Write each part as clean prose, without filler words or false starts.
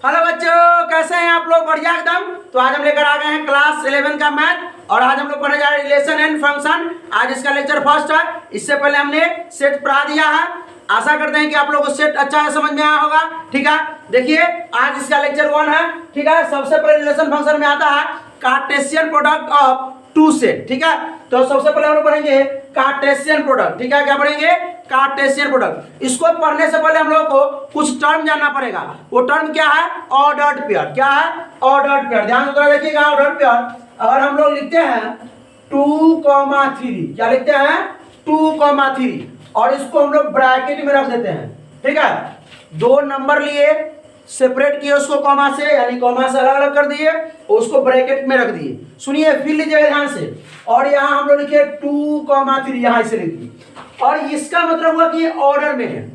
Hello बच्चों, कैसे हैं आप लोग? बढ़िया एकदम। तो आज हम लेकर आ गए हैं क्लास 11 का मैथ और आज हम लोग पढ़ने जा रहे हैं रिलेशन एंड फंक्शन। आज इसका लेक्चर फर्स्ट है। इससे पहले हमने सेट पढ़ा दिया है। आशा करते हैं कि आप लोगों को सेट अच्छा है, समझ में आया होगा। ठीक है, देखिए आज इसका लेक्चर 1 है। ठीक है, सबसे पहले रिलेशन फंक्शन में आता है Cartesian product of two set. ठीक है, तो सबसे पहले हम लोग पढ़ेंगे कार्टेशियन प्रोडक्ट। ठीक है, क्या पढ़ेंगे? Cartesian product. इसको पढ़ने से पहले हम लोगों को कुछ टर्म जानना पड़ेगा। वो टर्म क्या है? Ordered pair. क्या है? Ordered pair. ध्यान से देखिएगा, ऑर्डर्ड पेयर अगर हम लोग लिखते हैं 2,3, क्या लिखते हैं? 2,3 और इसको हम लोग ब्रैकेट में रख देते हैं। ठीक है, दो नंबर लिए, सेपरेट किए उसको कॉमा से, यानी कॉमा से अलग अलग कर दिए, उसको ब्रैकेट में रख दिए। सुनिए, फिर लीजिएगा ध्यान से। और यहाँ हम लोग लिखे 2,3, यहाँ इसे लिख दिए। और इसका मतलब हुआ कि ये ऑर्डर में है।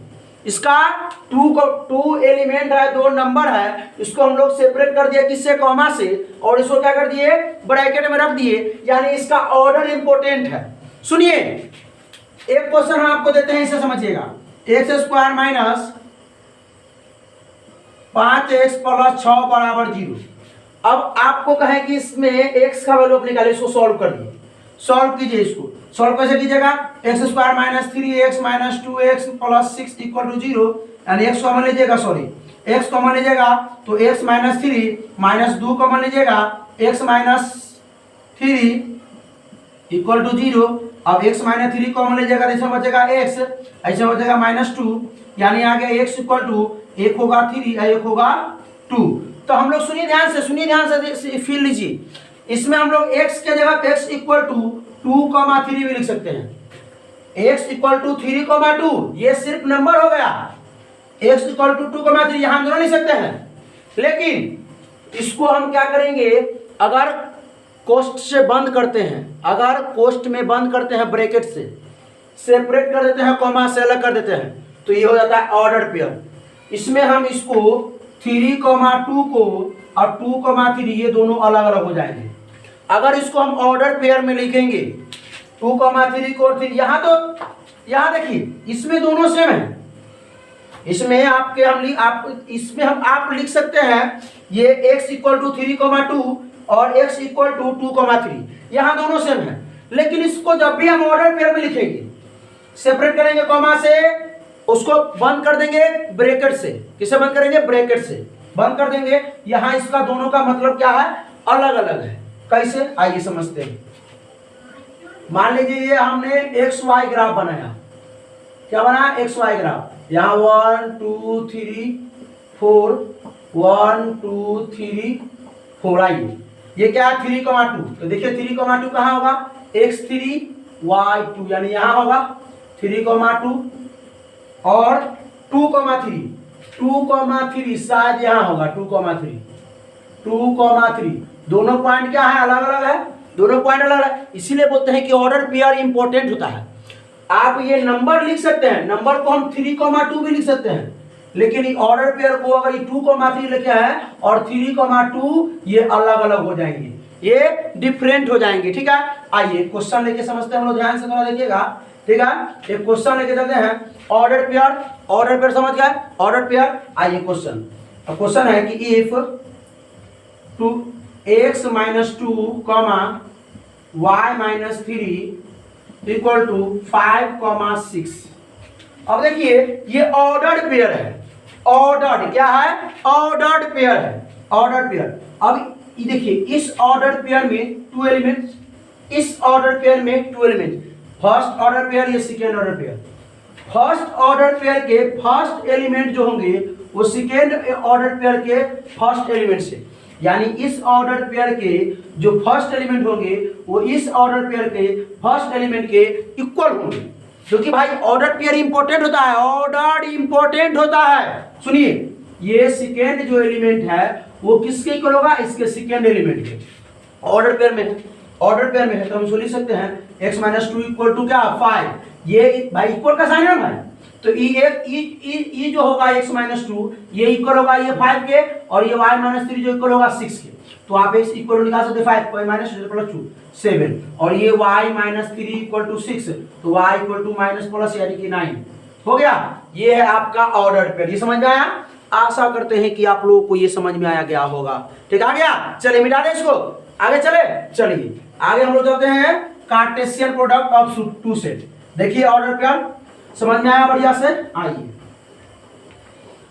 इसका टू एलिमेंट है, दो नंबर है, इसको हम लोग सेपरेट कर दिए किससे? कॉमा से, और इसको क्या कर दिए? ब्रैकेट में रख दिए, यानी इसका ऑर्डर इंपॉर्टेंट है। सुनिए, एक क्वेश्चन हम आपको देते हैं, इसे समझिएगा। x² माइनस 5x प्लस 6 बराबर 0। अब आपको कहे कि इसमें x का वैल्यू निकाले, इसको सॉल्व कर दिए। सॉल्व कीजिए, इसको सॉल्व कैसे कीजिएगा? x² minus 3x minus 2x plus 6 equal to 0, यानी x कॉमन लीजिएगा, सॉरी x कॉमन लीजिएगा तो x माइनस 3 माइनस 2 कॉमन लीजिएगा, x माइनस 3 इक्वल टू 0। अब x माइनस 3 कॉमन लीजिएगा तो इसमें बचेगा x, ऐसे बचेगा -2, यानी आ गया x इक्वल टू 1 होगा 3 और 1 होगा 2। तो हम लोग सुनिए ध्यान से फिर लीजिए। इसमें हम लोग x के जगह x इक्वल टू 2,3 भी लिख सकते हैं। x इक्वल टू 3,2, ये सिर्फ नंबर हो गया। x इक्वल टू 2,3 यहाँ हम दोनों लिख सकते हैं, लेकिन इसको हम क्या करेंगे? अगर कोष्ठ से बंद करते हैं, अगर कोष्ठ में बंद करते हैं, ब्रैकेट से सेपरेट कर देते हैं, कॉमा से अलग कर देते हैं, तो ये हो जाता है ऑर्डर पेयर। इसमें हम इसको 3,2 को और 2,3 ये दोनों अलग अलग हो जाएंगे। अगर इसको हम ऑर्डर पेयर में लिखेंगे 2,3 को 3, यहाँ देखिए, इसमें दोनों सेम है। इसमें इसमें आप लिख सकते हैं ये x इक्वल टू 3,2 और x इक्वल टू 2,3, यहाँ दोनों सेम है। लेकिन इसको जब भी हम ऑर्डर पेयर में लिखेंगे, सेपरेट करेंगे कॉमा से, उसको बंद कर देंगे ब्रैकेट से। किसे बंद करेंगे? ब्रैकेट से बंद कर देंगे। यहाँ इसका दोनों का मतलब क्या है? अलग अलग है। कैसे? आइए समझते हैं। मान लीजिए ये हमने XY ग्राफ बनाया। क्या बनाया? XY graph. यहाँ 1 2 3 4, 1 2 3 4। आइए, ये क्या है? 3,2। तो देखिए 3,2 कहाँ होगा? x3 y2, यानी यहाँ होगा 3,2 और 2,3। 2,3 शायद यहाँ होगा 2,3। 2,3 दोनों पॉइंट क्या है? अलग अलग है। दोनों पॉइंट अलग है, इसीलिए बोलते हैं कि ऑर्डर पेयर इंपॉर्टेंट होता है। आप ये नंबर लिख सकते हैं, नंबर को हम 3,2 भी लिख सकते हैं, लेकिन ऑर्डर पेयर को अगर ये 2,3 लिखा है और 3,2 ये अलग अलग हो जाएंगे, ये डिफरेंट हो जाएंगे। ठीक है, आइए क्वेश्चन लेके समझते हैं हम लोग। ध्यान से थोड़ा देखिएगा। ठीक है, एक क्वेश्चन लेके चलते हैं। ऑर्डर पेयर समझ गए? Order pair. आइए क्वेश्चन है कि if x minus 2 y minus 3 equal to 5,6। अब देखिए ये ऑर्डर्ड पेयर है। ऑर्डर्ड क्या है? ऑर्डर्ड पेयर है। Ordered pair. अब देखिए इस ऑर्डर्ड पेयर में 2 एलिमेंट्स, इस ऑर्डर पेयर में 2 एलिमेंट्स। फर्स्ट ऑर्डर पेयर, ये second order pair. First order pair के फर्स्ट एलिमेंट जो होंगे वो सेकेंड ऑर्डर पेयर के फर्स्ट एलिमेंट से, यानी इस ऑर्डर पेयर के जो फर्स्ट एलिमेंट होंगे वो इस ऑर्डर पेयर के फर्स्ट एलिमेंट के इक्वल होंगे। क्योंकि भाई ऑर्डर पेयर इंपॉर्टेंट होता है, ऑर्डर इंपॉर्टेंट होता है। सुनिए, ये सेकेंड जो एलिमेंट है वो किसके इक्वल होगा? इसके सेकेंड एलिमेंट के। ऑर्डर पेयर में है, ऑर्डर पेयर में है, तो हम लिख सकते हैं x माइनस 2 इक्वल टू क्या? 5। ये भाई इक्वल का साइन है भाई, तो ई जो होगा x माइनस 2 ये इक्वल होगा ये 5 के, और ये y माइनस 3 जो इक्वल होगा 6 के। तो आप x इक्वल निकाल सकते 5 माइनस प्लस 2 7, और ये y माइनस 3 इक्वल टू 6, तो y equal to minus plus यानी कि 9 हो गया। ये है आपका ऑर्डर पेयर। ये समझ में आया? आशा करते हैं कि आप लोगों को ये समझ में आया गया होगा। ठीक आ गया, चलिए मिटा दें इसको, आगे चले। चलिए आगे हम लोग चलते हैं Cartesian product of two set. देखिए ऑर्डर पेयर समझ में आया बढ़िया से। आइए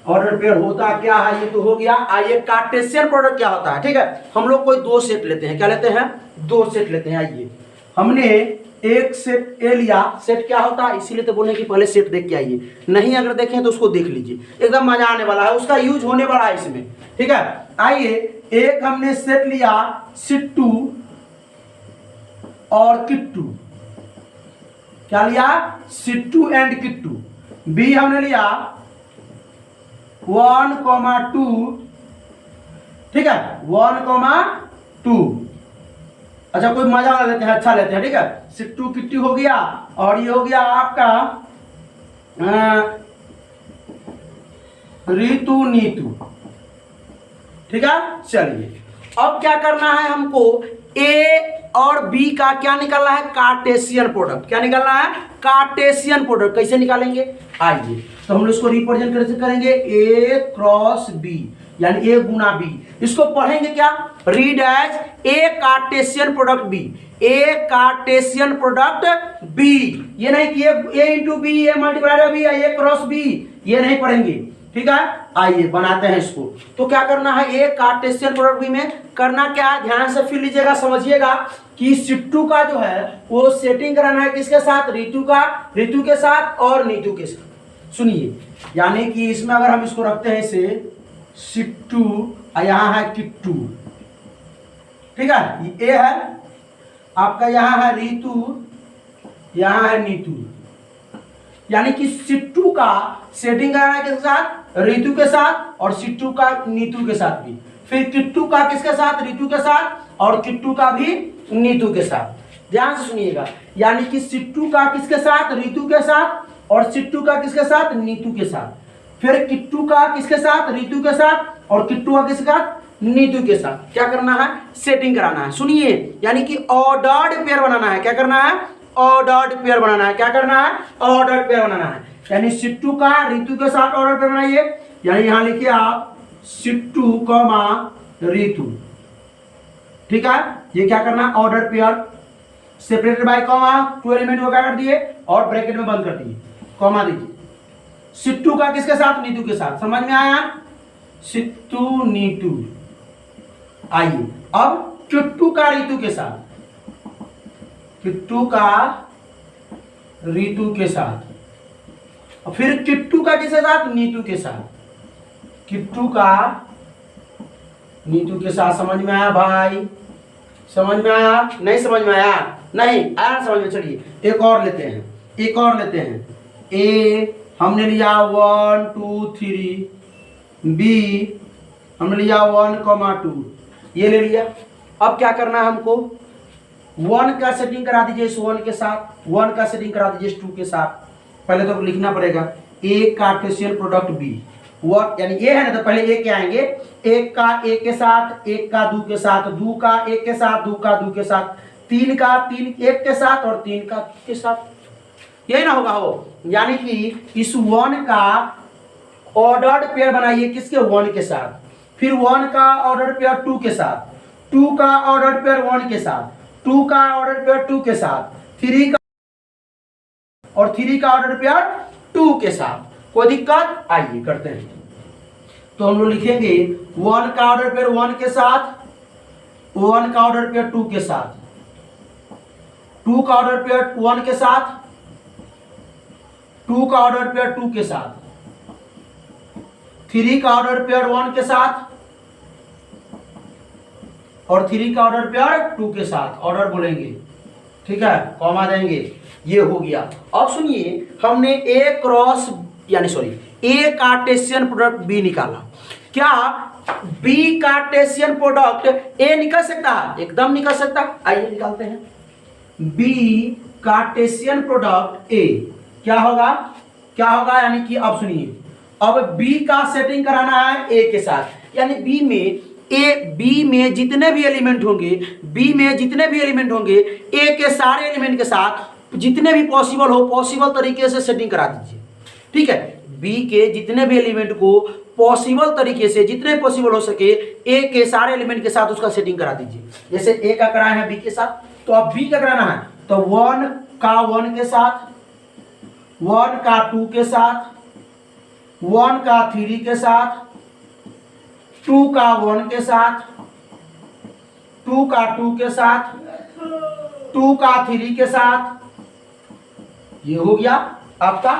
ऑर्डर पेयर होता क्या है ये तो हो गया। आइए कार्टेशियन प्रोडक्ट क्या होता है। ठीक है, हम लोग कोई दो सेट लेते हैं, क्या लेते हैं, दो सेट लेते हैं। आइए हमने एक सेट ए लिया, सेट क्या होता है इसीलिए तो बोले कि पहले सेट देख के आइए, नहीं अगर देखें तो उसको देख लीजिए, एकदम मजा आने वाला है, उसका यूज होने वाला है इसमें। ठीक है, आइए एक हमने सेट लिया सिट्टू और किट्टू, क्या लिया, सिट्टू एंड किट्टू। बी हमने लिया 1,2, ठीक है 1,2। अच्छा कोई मजा वाला लेते हैं, अच्छा लेते हैं। ठीक है, सिट्टू किट्टू हो गया और ये हो गया आपका ऋतु नीतू। ठीक है, चलिए अब क्या करना है हमको, ए और बी का क्या निकालना है, कार्टेशियन प्रोडक्ट। क्या निकालना है, कार्टेशियन प्रोडक्ट। कैसे निकालेंगे, आइए तो हम लोग इसको रिप्रेजेंट कैसे करेंगे, ए क्रॉस बी यानी ए गुना बी। इसको पढ़ेंगे क्या, read as A Cartesian product B, A Cartesian product B. ये नहीं कि A into B, A multiply B, A cross B, ये नहीं पढ़ेंगे। ठीक है, आइए बनाते हैं इसको। तो क्या करना है, ए कार्टेशियन प्रोडक्ट बी में करना क्या है, ध्यान से फिर लीजिएगा, समझिएगा कि सिट्टू का जो है वो सेटिंग कराना है किसके साथ, ऋतु का, ऋतु के साथ और नीतू के साथ। सुनिए, यानी कि इसमें अगर हम इसको रखते हैं इसे सिट्टू और यहाँ है किट्टू। ठीक है, ये ए है आपका, यहाँ है ऋतु, यहाँ है नीतू। यानी कि सिट्टू का सेटिंग कराना है किसके साथ, ऋतु के साथ, और सिट्टू का नीतू के साथ भी। फिर किट्टू का किसके साथ, ऋतु के साथ, और किट्टू का भी नीतू के साथ। ध्यान से सुनिएगा, यानी कि सिट्टू का किसके साथ, ऋतु के साथ, और सिट्टू का किसके साथ, नीतू के साथ। फिर किट्टू का किसके साथ, ऋतु के साथ, और किट्टू का किसके साथ, नीतू के साथ। क्या करना है, सेटिंग कराना है। सुनिए, यानी कि ऑर्डर्ड पेयर बनाना है। क्या करना है, ऑर्डर्ड पेयर बनाना है। क्या करना है, ऑर्डर्ड पेयर बनाना है। यानी सिट्टू का ऋतु के साथ ऑर्डर पेयर बनाइए। यानी यहां लिखिए आप सिट्टू कॉमा ऋतु। ठीक है, ये क्या करना है, order pair separated by comma, 2 element को क्या कर दिए और ब्रैकेट में बंद कर दिए, कॉमा दीजिए। सिट्टू का किसके साथ, नीतू के साथ। समझ में आया, सिट्टू नीतू। आइए अब किट्टू का ऋतु के साथ, किट्टू का ऋतु के साथ, और फिर किट्टू का किसके साथ, नीतू के साथ, किट्टू का नीतू के साथ। समझ में आया भाई, समझ में आया, नहीं समझ में आया, नहीं आया समझ में। चलिए एक और लेते हैं, एक और लेते हैं। ए हमने लिया 1 2 3, बी हमने लिया 1,2, ये ले लिया। अब क्या करना है हमको, 1 का सेटिंग करा दीजिए इस 1 के साथ, 1 का सेटिंग करा दीजिए इस 2 के साथ। पहले तो लिखना पड़ेगा ए कार्टेशियन प्रोडक्ट बी, व्हाट यानी ये है ना, तो पहले ए के आएंगे, एक का ए के साथ, एक का 2 के साथ, 2 का एक के साथ, 2 का 2 के साथ, 3 का 3 एक के साथ, और 3 का के साथ। यही ना होगा हो, यानी कि इस 1 का ऑर्डर्ड पेयर बनाइए किसके, 1 के साथ। फिर 1 का ऑर्डर पेयर 2 के साथ, 2 का ऑर्डर पेयर 1 के साथ, 2 का ऑर्डर पेयर 2 के साथ, 3 का और 3 का ऑर्डर पेयर 2 के साथ। कोई दिक्कत, आइए करते हैं। तो हम लोग लिखेंगे 1 का ऑर्डर पेयर 1 के साथ, 1 का ऑर्डर पेयर 2 के साथ, 2 का ऑर्डर पेयर 1 के साथ, 2 का ऑर्डर पेयर 2 के साथ, 3 का ऑर्डर पेयर 1 के साथ, और 3 का ऑर्डर पेयर 2 के साथ। ऑर्डर बोलेंगे, ठीक है, कॉमा देंगे, ये हो गया। अब सुनिए, हमने ए क्रॉस यानी sorry A Cartesian product B निकाला। क्या बी कार्टेशियन प्रोडक्ट ए निकल सकता है, एकदम निकल सकता है। आइए निकालते हैं बी कार्टेशियन प्रोडक्ट ए। क्या होगा, क्या होगा, यानी कि अब सुनिए, अब बी का सेटिंग कराना है ए के साथ। यानी बी में जितने भी एलिमेंट होंगे, बी में जितने भी एलिमेंट होंगे, ए के सारे एलिमेंट के साथ जितने भी पॉसिबल हो, पॉसिबल तरीके से सेटिंग करा दीजिए। ठीक है, बी के जितने भी एलिमेंट को पॉसिबल तरीके से, जितने पॉसिबल हो सके, ए के सारे एलिमेंट के साथ उसका सेटिंग करा दीजिए। जैसे ए का कराए हैं बी के साथ, तो अब बी का कराना है तो 1 का 1 के साथ, 1 का 2 के साथ, 1 का 3 के साथ, 2 का 1 के साथ, 2 का 2 के साथ, 2 का 3 के साथ। ये हो गया आपका।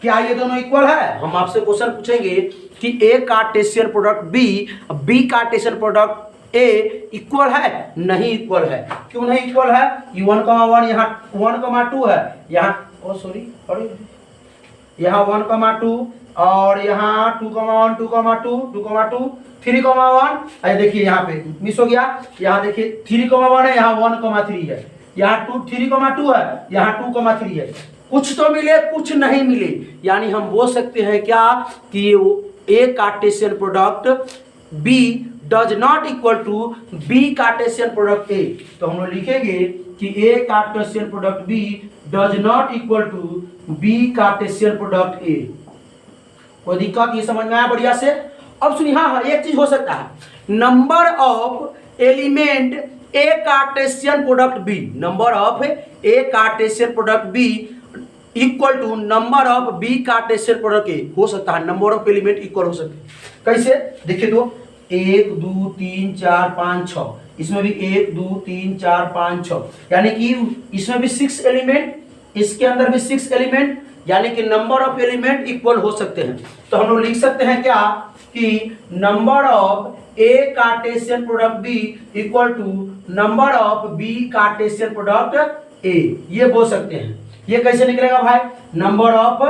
क्या ये दोनों इक्वल है? हम आपसे क्वेश्चन पूछेंगे कि A Cartesian product B, B Cartesian product A equal है? नहीं इक्वल है। क्यों नहीं इक्वल है? ये 1,1 यहाँ 1,2 है, यहाँ सॉरी यहाँ 1,2 और यहाँ 2,1 2,2 2,2 3,1। अरे देखिए यहाँ पे मिस हो गया, यहाँ देखिए 3,1 है, यहाँ 1,3 है, यहाँ 3,2 है, यहाँ 2,3 है। कुछ तो मिले कुछ नहीं मिले, यानी हम बोल सकते हैं क्या कि A Cartesian product B does not equal to B Cartesian product A. तो हम लोग लिखेंगे कि A Cartesian product B does not equal to B Cartesian product A. कोई दिक्कत? ये समझ में आया बढ़िया से? अब सुनिए, हाँ एक चीज हो सकता है, number of element A Cartesian product B, number of A Cartesian product B equal to number of B Cartesian product A. हो सकता है नंबर ऑफ एलिमेंट इक्वल हो सकते हैं। कैसे? देखिए तो 1 2 3 4 5 6, इसमें भी 1 2 3 4 5 6, यानी कि इसमें भी 6 एलिमेंट, इसके अंदर भी 6 एलिमेंट, यानी कि नंबर ऑफ एलिमेंट इक्वल हो सकते हैं। तो हम लोग लिख सकते हैं क्या कि number of A Cartesian product B equal to number of B Cartesian product A, ये बोल सकते हैं। ये कैसे निकलेगा भाई? Number of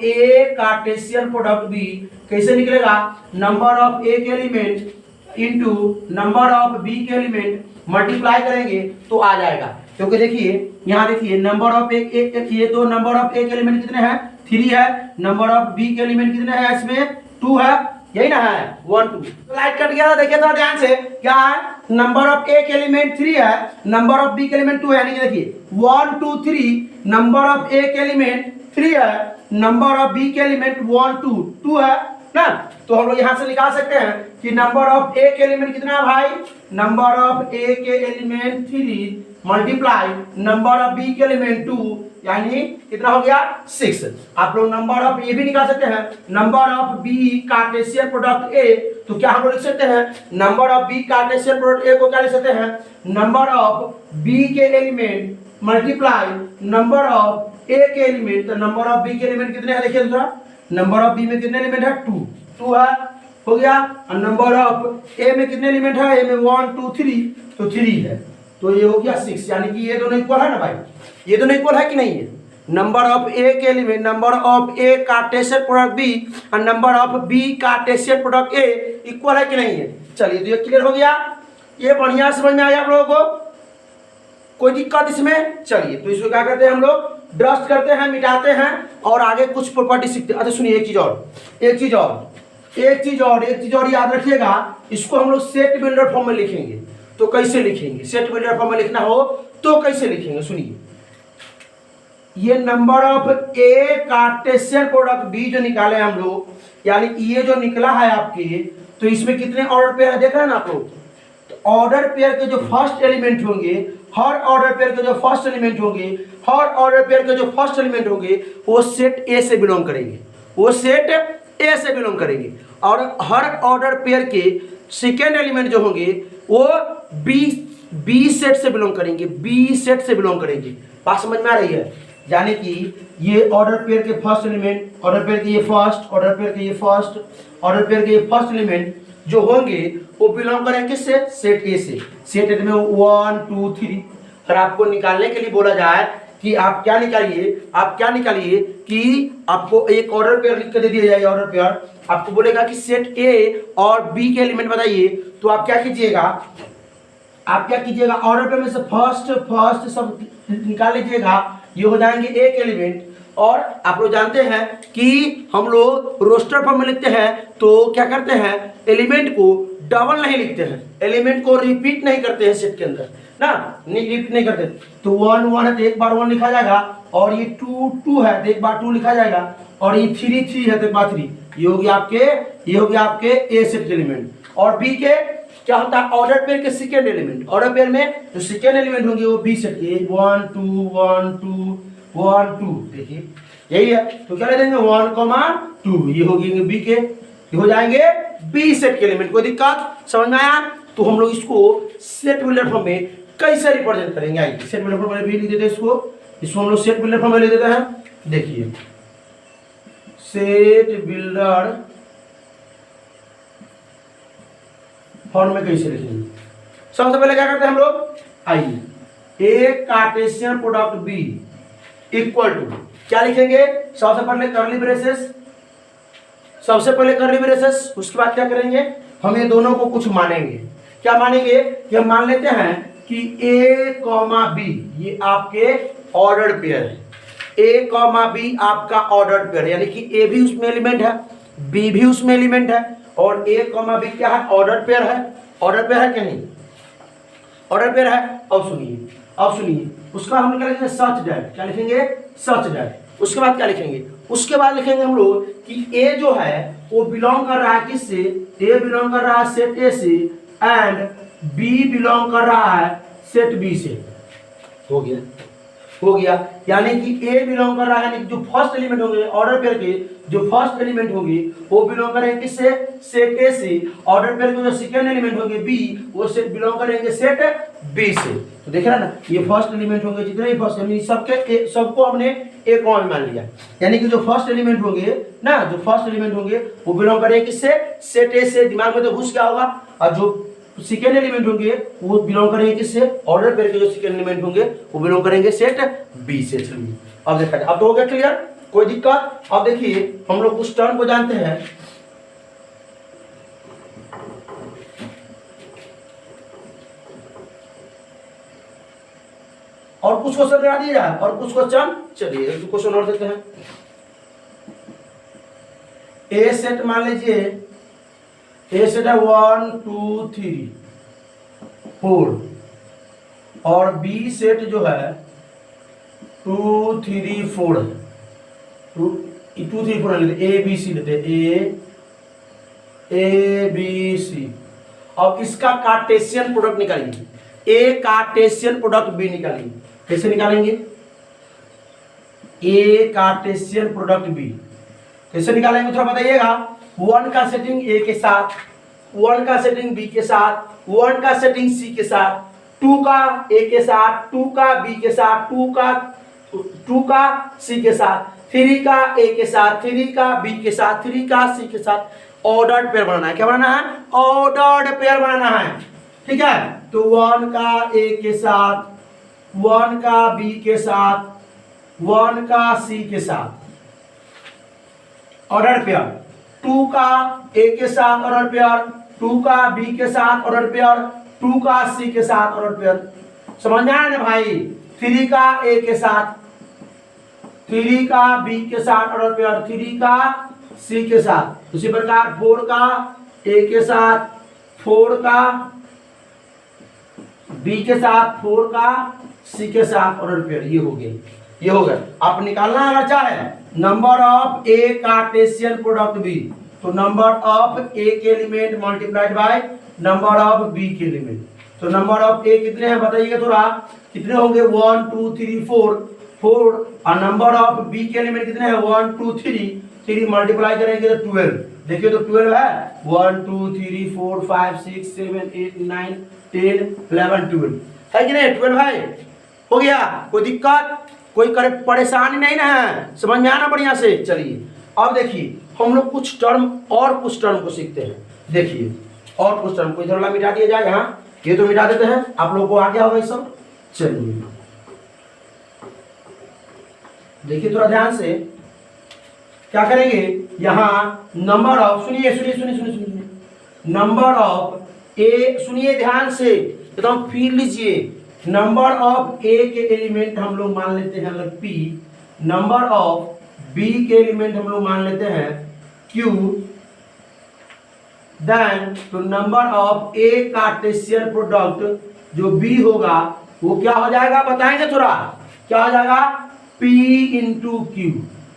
A Cartesian product B कैसे निकलेगा? नंबर ऑफ ए के element into number of B के एलिमेंट मल्टीप्लाई करेंगे तो आ जाएगा। क्योंकि देखिए यहाँ देखिए नंबर ऑफ एक ये तो नंबर ऑफ ए के एलिमेंट कितने हैं? 3 है। नंबर ऑफ बी के एलिमेंट कितने हैं? इसमें 2 है, यही ना है 1 2। तो लाइट कट गया था, देखिए थोड़ा ध्यान से। क्या है? नंबर ऑफ ए के एलिमेंट 3 है, नंबर ऑफ बी के एलिमेंट 2 है, यानी कि देखिए 1 2 3, नंबर ऑफ ए के एलिमेंट 3 है, नंबर ऑफ बी के एलिमेंट 1 2 2 है ना। तो हम लोग यहाँ से निकाल सकते हैं कि नंबर ऑफ ए के एलिमेंट कितना है भाई? नंबर ऑफ ए के element 3 multiply number of B के एलिमेंट 2, यानी कितना हो गया? 6। आप लोग नंबर ऑफ ये भी निकाल सकते हैं, number of B Cartesian product A. तो क्या हम लोग लिख सकते हैं? Number of B Cartesian product A को क्या लिख सकते हैं? नंबर ऑफ बी के element multiply number of A के एलिमेंट। तो नंबर ऑफ बी के एलिमेंट कितने हैं? देखिए दूसरा, नंबर ऑफ बी में कितने एलिमेंट है? 2 है, हो गया। और नंबर ऑफ ए में कितने एलिमेंट है? ए में 1 2 3, तो 3 है, तो ये हो गया 6, यानी कि ये दोनों इक्वल है ना भाई? ये दोनों इक्वल है कि नहीं है? नंबर ऑफ ए के element, number of A Cartesian product B और number of B Cartesian product A equal है कि नहीं है? चलिए तो ये क्लियर हो गया, ये बढ़िया समझ में आया आप लोगों को? कोई दिक्कत इसमें? चलिए तो इसको क्या करते हैं हम लोग? डस्ट करते हैं, मिटाते हैं और आगे कुछ प्रॉपर्टी सीखते हैं। अच्छा सुनिए, एक चीज और याद रखिएगा, इसको हम लोग सेट बिल्डर फॉर्म में लिखेंगे। तो कैसे लिखेंगे? सेट बिल्डर फॉर्म में लिखना हो तो कैसे लिखेंगे? सुनिए, ये number of A Cartesian product B जो निकाले हम लोग, यानी ये जो निकला है आपके, तो इसमें कितने ऑर्डर पेयर है देखा है ना आप लोग? तो ऑर्डर पेयर के जो फर्स्ट एलिमेंट होंगे, हर ऑर्डर पेयर के जो फर्स्ट एलिमेंट होंगे, हर ऑर्डर पेयर के जो फर्स्ट एलिमेंट होंगे वो सेट ए से बिलोंग करेंगे, वो सेट ए से बिलोंग करेंगे। और हर ऑर्डर पेयर के सेकेंड एलिमेंट जो होंगे वो बी सेट से बिलोंग करेंगे, बी सेट से बिलोंग करेंगे। बात समझ में आ रही है? यानी कि ये ऑर्डर पेयर के फर्स्ट एलिमेंट, ऑर्डर पेयर के ये फर्स्ट, ऑर्डर पेयर के ये फर्स्ट, ऑर्डर पेयर के ये फर्स्ट एलिमेंट जो होंगे वो बिलोंग करेंगे किससे? सेट ए से। सेट ए में 1 2 3। अगर आपको निकालने के लिए बोला जाए कि आप क्या निकालिए कि आपको एक ऑर्डर पेयर लिख कर दे दिया जाए, ऑर्डर पेयर आपको बोलेगा कि सेट ए और बी के एलिमेंट बताइए, तो आप क्या कीजिएगा? ऑर्डर पेयर में से फर्स्ट सब निकाल लीजिएगा, ये हो जाएंगे एक एलिमेंट। और आप लोग जानते हैं कि हम लोग रोस्टर फॉर्म में लिखते हैं तो क्या करते हैं? एलिमेंट को डबल नहीं लिखते हैं, एलिमेंट को रिपीट नहीं करते हैं सेट के अंदर ना, रिपीट नहीं करते। तो 1 1 है तो एक बार 1 लिखा जाएगा और ये 2 2 है तो एक बार 2 लिखा जाएगा, और ये 3 3 है तो एक बार 3। ये हो गया आपके ए सेट के एलिमेंट। और बी के क्या होता है, ऑर्डर पेयर के सेकेंड एलिमेंट। ऑर्डर पेयर में जो सेकेंड एलिमेंट होंगे वो बी सेट के 1 2 1 2 1 2, देखिए यही है। तो क्या ले देंगे 1 2, ये हो गए बी के, ये हो जाएंगे बी सेट के एलिमेंट। कोई दिक्कत समझ में आया? तो हम लोग इसको सेट बिल्डर फॉर्म में कैसे रिप्रेजेंट करेंगे, आइए सेट बिल्डर फॉर्म में भी लिख देते हैं इसको हम लोग सेट बिल्डर फॉर्म में ले देते हैं। देखिए सेट बिल्डर फॉर्म में कैसे लिखेंगे, सबसे पहले क्या करते हैं हम लोग, आइए A Cartesian product B equal to क्या लिखेंगे, सबसे पहले करली ब्रेसेस, उसके बाद क्या करेंगे, हम ये दोनों को कुछ मानेंगे। क्या मानेंगे कि हम मान लेते हैं कि ए कॉमा बी ये आपके ऑर्डर पेयर है, ए कॉमा बी आपका ऑर्डर पेयर, यानी कि ए भी उसमें एलिमेंट है, बी भी उसमें एलिमेंट है, और ए कॉमा बी क्या है, ऑर्डर पेयर है। ऑर्डर पेयर है कि नहीं, ऑर्डर पेयर है। अब सुनिए उसका हम क्या लिखेंगे, सच दैट, क्या लिखेंगे, सच दैट। उसके बाद क्या लिखेंगे, उसके बाद लिखेंगे हम लोग कि ए जो है वो बिलोंग कर रहा है किससे, ए बिलोंग कर रहा है सेट ए से, एंड बी बिलोंग कर रहा है सेट बी से। हो गया, यानी कि ए बिलोंग कर रहा है, यानी कि जो फर्स्ट एलिमेंट होंगे ऑर्डर पेयर के, जो फर्स्ट एलिमेंट होंगे वो बिलोंग करेंगे किससे, सेट ए से। ऑर्डर पेयर के जो सेकंड एलिमेंट होंगे बी, वो सेट बिलोंग करेंगे सेट बी से। तो देख रहे हैं ना, ये फर्स्ट एलिमेंट होंगे जितने भी फर्स्ट एलिमेंट सबके सबको हमने ए कॉमा में मान लिया, यानी कि जो फर्स्ट एलिमेंट होंगे ना, जो फर्स्ट एलिमेंट होंगे वो बिलोंग करेंगे किससे, सेट ए से। दिमाग में तो घुस क्या होगा, और जो सेकेंड एलिमेंट होंगे वो बिलोंग करेंगे किससे, ऑर्डर पेयर के जो सेकेंड एलिमेंट होंगे वो बिलोंग करेंगे सेट बी से। चलिए अब देखा जाए, अब तो हो गया क्लियर, कोई दिक्कत। अब देखिए हम लोग उस टर्म को जानते हैं, और कुछ क्वेश्चन करा दिया जाए, और कुछ क्वेश्चन, चलिए एक क्वेश्चन और देते हैं। ए सेट मान लीजिए, ए सेट है 1 2 3 4, और बी सेट जो है 2 3 4 है, 2 3 4 लेते, ए बी सी लेते, ए बी सी। अब इसका कार्टेशियन प्रोडक्ट निकालिए, ए कार्टेशियन प्रोडक्ट बी निकालिए। कैसे निकालेंगे, ए कार्टेशियन प्रोडक्ट बी कैसे निकालेंगे, थोड़ा बताइएगा। 1 का सेटिंग ए के साथ, 1 का सेटिंग बी के साथ, 1 का सेटिंग सी के साथ, 2 का ए के साथ, 2 का बी के साथ, 2 का सी के साथ, 3 का ए के साथ, 3 का बी के साथ, 3 का सी के साथ। ऑर्डर्ड पेयर बनाना है, क्या बनाना है, ऑर्डर्ड पेयर बनाना है, ठीक है। तो 1 का ए के साथ, 1 का बी के साथ, 1 का सी के साथ ऑर्डर पेयर, 2 का ए के साथ ऑर्डर पेयर, 2 का बी के साथ ऑर्डर पेयर, 2 का सी के साथ ऑर्डर पेयर। समझ में आया ना भाई, 3 का ए के साथ, 3 का बी के साथ ऑर्डर पेयर, 3 का सी के साथ। उसी प्रकार 4 का ए के साथ, 4 का बी के साथ, 4 का सी के साथ ऑर्डर पेयर। ये हो गया। आप निकालना अगर चाहे number of A Cartesian product B, तो नंबर ऑफ ए के element multiplied by number of B के एलिमेंट। तो नंबर ऑफ ए कितने हैं बताइएगा थोड़ा, कितने होंगे, 1 2 3 4, और नंबर ऑफ बी के एलिमेंट कितने हैं, 1 2 3 मल्टीप्लाई करेंगे तो 12। देखिए तो 12 है, 1 2 3 4 5 6 7 8 9 10 11 12 है कि नहीं, 12 है। हो गया, कोई दिक्कत, कोई परेशानी नहीं ना है, समझ में आना बढ़िया से। चलिए अब देखिए हम लोग कुछ टर्म को सीखते हैं। देखिए और कुछ टर्म को इधर वाला मिटा दिया जाए, यहाँ ये तो मिटा देते हैं, आप लोगों को आ गया होगा ये सब। चलिए देखिए थोड़ा ध्यान से, क्या करेंगे, यहाँ नंबर ऑफ, सुनिए नंबर ऑफ ए, सुनिए ध्यान से एकदम फील लीजिए। नंबर ऑफ ए के एलिमेंट हम लोग मान लेते हैं अगर P, नंबर ऑफ बी के एलिमेंट हम लोग मान लेते हैं Q, देन तो number of A Cartesian product जो B होगा वो क्या हो जाएगा बताएंगे थोड़ा, क्या हो जाएगा, P into Q,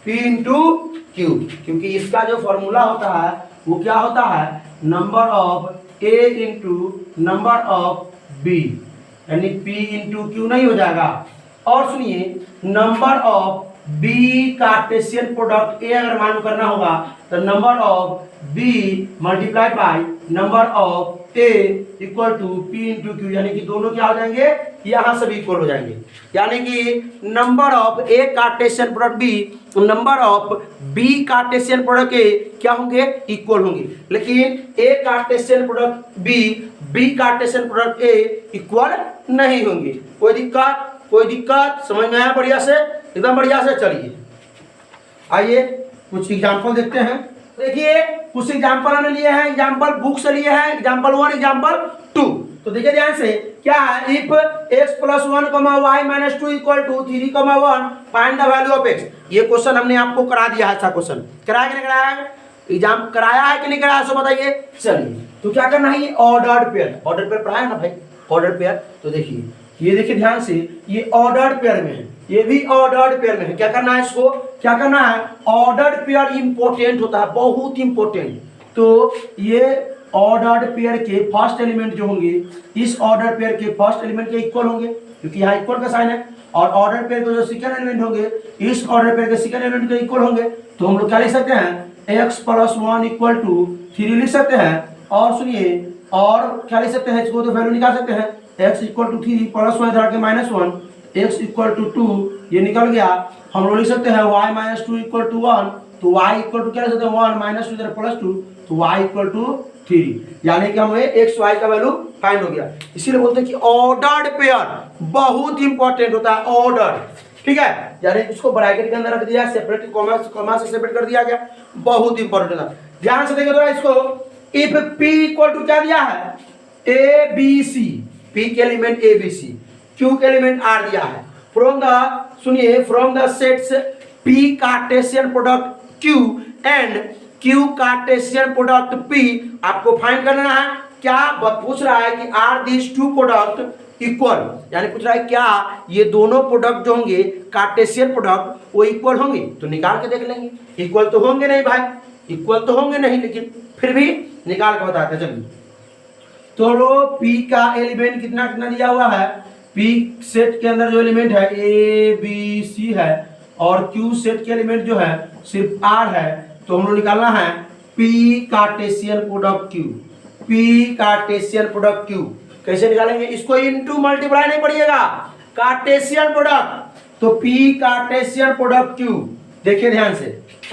P into Q, क्योंकि इसका जो फॉर्मूला होता है वो क्या होता है, number of A into number of B, यानी P इंटू क्यू नहीं हो जाएगा। और सुनिए, number of B Cartesian product A अगर मालूम करना होगा तो number of B multiplied by number of A equal to P into Q, यानी कि दोनों क्या हो जाएंगे, यहाँ से भी इक्वल हो जाएंगे। यानी कि number of A Cartesian product B number of B Cartesian product A क्या होंगे, इक्वल होंगे। लेकिन A Cartesian product B Cartesian product A equal नहीं होंगे। कोई दिक्कत समझ में आया बढ़िया से, एकदम बढ़िया से। चलिए आइए कुछ एग्जाम्पल देखते हैं। देखिए कुछ एग्जाम्पल हमने लिए हैं, एग्जाम्पल बुक से लिए हैं, एग्जाम्पल 1 एग्जाम्पल 2। तो देखिए ध्यान से, क्या है, if x plus 1 y minus 2 equal to 3 1 find the value of x। ये क्वेश्चन हमने आपको करा दिया है, अच्छा क्वेश्चन कराया कि नहीं कराया है, एग्जाम कराया है कि नहीं कराया, सो बताइए। चलिए तो क्या करना है, ये ऑर्डर्ड पेयर पढ़ा है ना भाई, ऑर्डर्ड पेयर। तो देखिए ये देखिए ध्यान से, ये ऑर्डर्ड पेयर में है, ये भी ऑर्डर्ड पेयर में है। क्या करना है इसको, क्या करना है, ऑर्डर्ड पेयर इंपॉर्टेंट होता है, बहुत इंपॉर्टेंट। तो ये ऑर्डर्ड पेयर के फर्स्ट एलिमेंट जो होंगे, इस ऑर्डर पेयर के फर्स्ट एलिमेंट के इक्वल होंगे, क्योंकि यहाँ इक्वल का साइन है। और ऑर्डर पेयर के जो सेकंड एलिमेंट होंगे, इस ऑर्डर पेयर के सेकंड एलिमेंट के इक्वल होंगे। तो हम लोग क्या लिख सकते हैं, x प्लस 1 इक्वल टू 3 लिख सकते हैं। और सुनिए, और क्या लिख सकते हैं, इसको तो वैल्यू निकाल सकते हैं, x इक्वल टू 3 प्लस 1 इधर के माइनस 1, x इक्वल टू 2, ये निकल गया। हम लोग लिख सकते हैं y माइनस 2 इक्वल टू 1, तो y इक्वल टू क्या लिख सकते हैं, 1 माइनस 2 इधर प्लस 2, तो y इक्वल टू 3, यानी कि हमें x y का वैल्यू फाइंड हो गया। इसीलिए बोलते हैं कि ऑर्डर्ड पेयर बहुत इंपॉर्टेंट होता है, ऑर्डर, ठीक है, यानी इसको ब्रैकेट के अंदर रख दिया, सेपरेट कॉमा से सेपरेट कर दिया गया, बहुत इंपॉर्टेंट होता है। ध्यान से देखिए थोड़ा इसको, इफ p इक्वल टू क्या दिया है, a b c, p के element a b c, q के एलिमेंट r दिया है। फ्रॉम द, सुनिए, from the sets p Cartesian product q and q Cartesian product p, आपको फाइंड करना है। क्या पूछ रहा है कि are this two product equal, यानी पूछ रहा है क्या ये दोनों प्रोडक्ट जो होंगे कार्टेशियन प्रोडक्ट वो इक्वल होंगे। तो निकाल के देख लेंगे, इक्वल तो होंगे नहीं भाई, इक्वल तो होंगे नहीं, लेकिन फिर भी निकाल के बताते हैं। चलिए तो p का एलिमेंट कितना कितना दिया हुआ है, p सेट के अंदर जो एलिमेंट है a b c है, और q सेट के एलिमेंट जो है सिर्फ r है। तो हम लोग निकालना है p Cartesian product q, p Cartesian product q। कैसे निकालेंगे इसको, इनटू मल्टीप्लाई नहीं पड़िएगा, कार्टेशियन प्रोडक्ट, तो p कार्टेशियन प्रोडक्ट q। देखिए ध्यान से,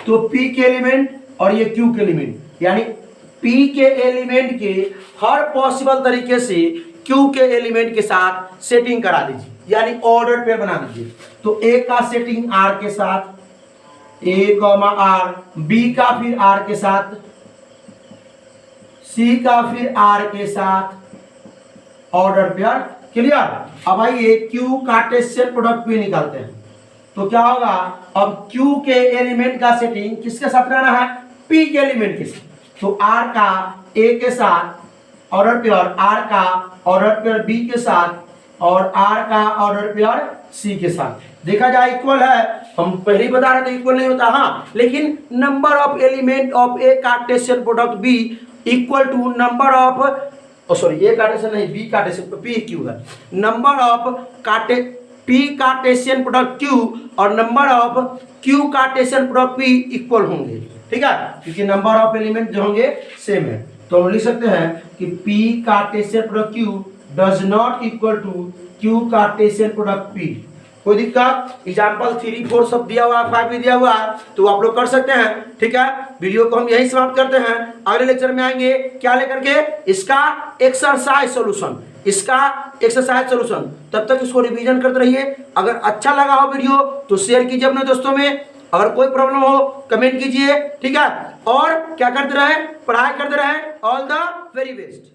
तो p के एलिमेंट और ये q के एलिमेंट, यानी p के एलिमेंट के हर पॉसिबल तरीके से q के एलिमेंट के साथ सेटिंग करा दीजिए, यानी ऑर्डर पेयर बना दीजिए। तो a का सेटिंग r के साथ, a r, b का फिर r के साथ, c का फिर r के साथ, ऑर्डर पेयर, क्लियर। अब आइए q कार्टेशियन प्रोडक्ट p निकालते हैं। तो क्या होगा, अब q के एलिमेंट का सेटिंग किसके साथ रहना है, p के एलिमेंट के साथ। तो r का a के साथ ऑर्डर पेयर, r का ऑर्डर पेयर b के साथ, और r का ऑर्डर पेयर c के साथ। देखा जाए इक्वल है, हम पहले ही बता रहे थे इक्वल नहीं होता, हाँ, लेकिन number of element of A Cartesian product b equal to number of, sorry A Cartesian नहीं, बी कार्टेशियन, p q है, number of p Cartesian product q और number of q Cartesian product p equal होंगे, ठीक है, क्योंकि number of element जो होंगे same है। तो हम लिख सकते हैं कि p Cartesian product q does not equal to q Cartesian product p। कोई दिक्कत, एग्जाम्पल 3 4 सब दिया हुआ, 5 भी दिया हुआ, तो आप लोग कर सकते हैं, ठीक है। वीडियो को हम यही समाप्त करते हैं, अगले लेक्चर में आएंगे क्या लेकर के, इसका एक्सरसाइज सॉल्यूशन, इसका एक्सरसाइज सॉल्यूशन। तब तक इसको रिवीजन करते रहिए। अगर अच्छा लगा हो वीडियो तो शेयर कीजिए अपने दोस्तों में, अगर कोई प्रॉब्लम हो कमेंट कीजिए, ठीक है। और क्या करते रहे, पढ़ाई करते रहे। All the very best.